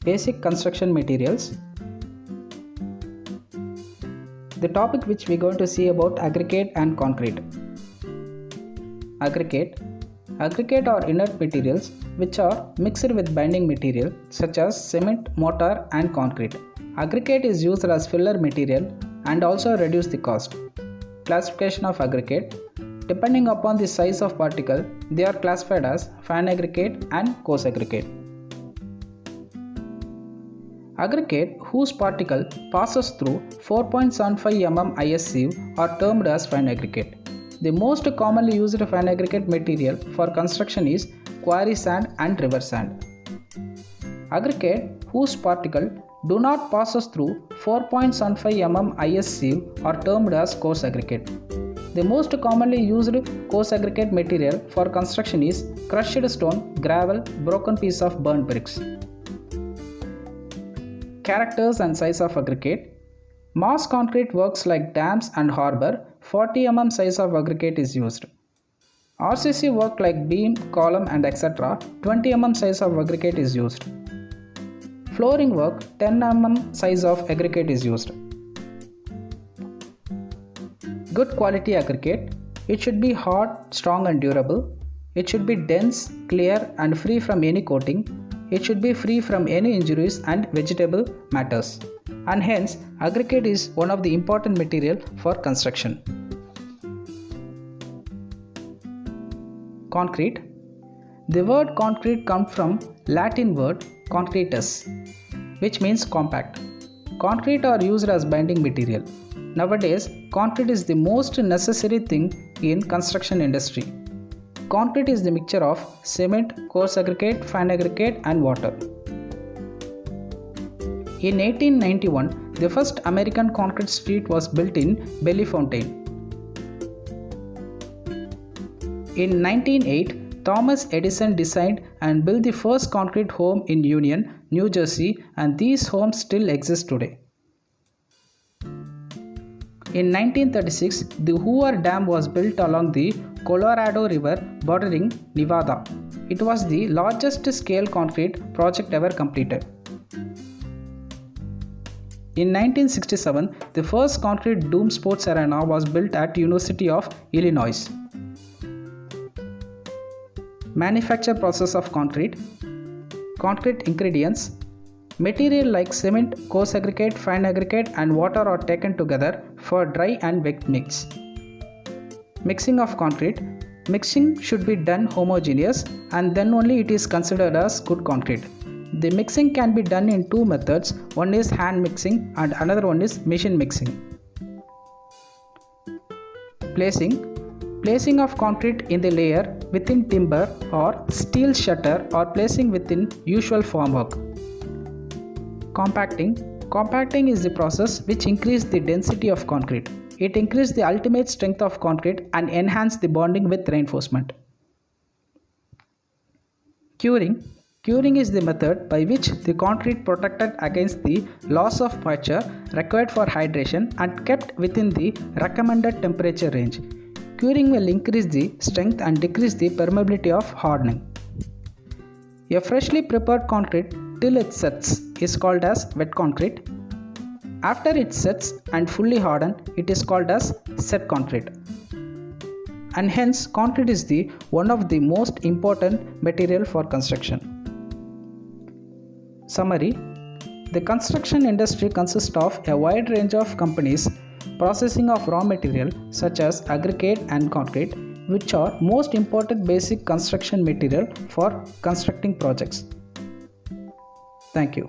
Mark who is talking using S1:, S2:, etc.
S1: Basic construction materials. The topic which we're going to see about aggregate and concrete. Aggregate are inert materials which are mixed with binding material such as cement, mortar and concrete. Aggregate is used as filler material and also reduce the cost. Classification of aggregate. Depending upon the size of particle, they are classified as fine aggregate and coarse aggregate. Aggregate whose particle passes through 4.75 mm IS sieve are termed as fine aggregate. The most commonly used fine aggregate material for construction is quarry sand and river sand. Aggregate whose particle do not passes through 4.75 mm IS sieve are termed as coarse aggregate. The most commonly used coarse aggregate material for construction is crushed stone, gravel, broken piece of burnt bricks. Characters and size of aggregate. Mass concrete works like dams and harbour, 40 mm size of aggregate is used. RCC work like beam, column and etc. 20 mm size of aggregate is used. Flooring work 10 mm size of aggregate is used. Good quality aggregate. It should be hard, strong and durable. It should be dense, clear and free from any coating. It should be free from any injuries and vegetable matters, and hence aggregate is one of the important material for construction. Concrete. The word concrete comes from Latin word concretus, which means compact. Concrete are used as binding material. Nowadays, concrete is the most necessary thing in construction industry. Concrete is the mixture of cement, coarse aggregate, fine aggregate and water. In 1891, the first American concrete street was built in Bellefontaine. In 1908, Thomas Edison designed and built the first concrete home in Union, New Jersey, and these homes still exist today. In 1936, the Hoover Dam was built along the Colorado River bordering Nevada. It was the largest scale concrete project ever completed. In 1967, the first concrete dome sports arena was built at University of Illinois. Manufacture process of concrete. Concrete ingredients. Material like cement, coarse aggregate, fine aggregate and water are taken together for dry and wet mix. Mixing of concrete. Mixing should be done homogeneous and then only it is considered as good concrete. The mixing can be done in two methods. One is hand mixing and another one is machine mixing. Placing. Placing of concrete in the layer within timber or steel shutter or placing within usual formwork. Compacting. Compacting is the process which increases the density of concrete. It increases the ultimate strength of concrete and enhances the bonding with reinforcement. Curing. Curing is the method by which the concrete protected against the loss of moisture required for hydration and kept within the recommended temperature range. Curing will increase the strength and decrease the permeability of hardening. A freshly prepared concrete till it sets is called as wet concrete. After it sets and fully hardened, it is called as set concrete. And hence, concrete is the one of the most important material for construction. Summary. The construction industry consists of a wide range of companies processing of raw material such as aggregate and concrete, which are most important basic construction material for constructing projects. Thank you.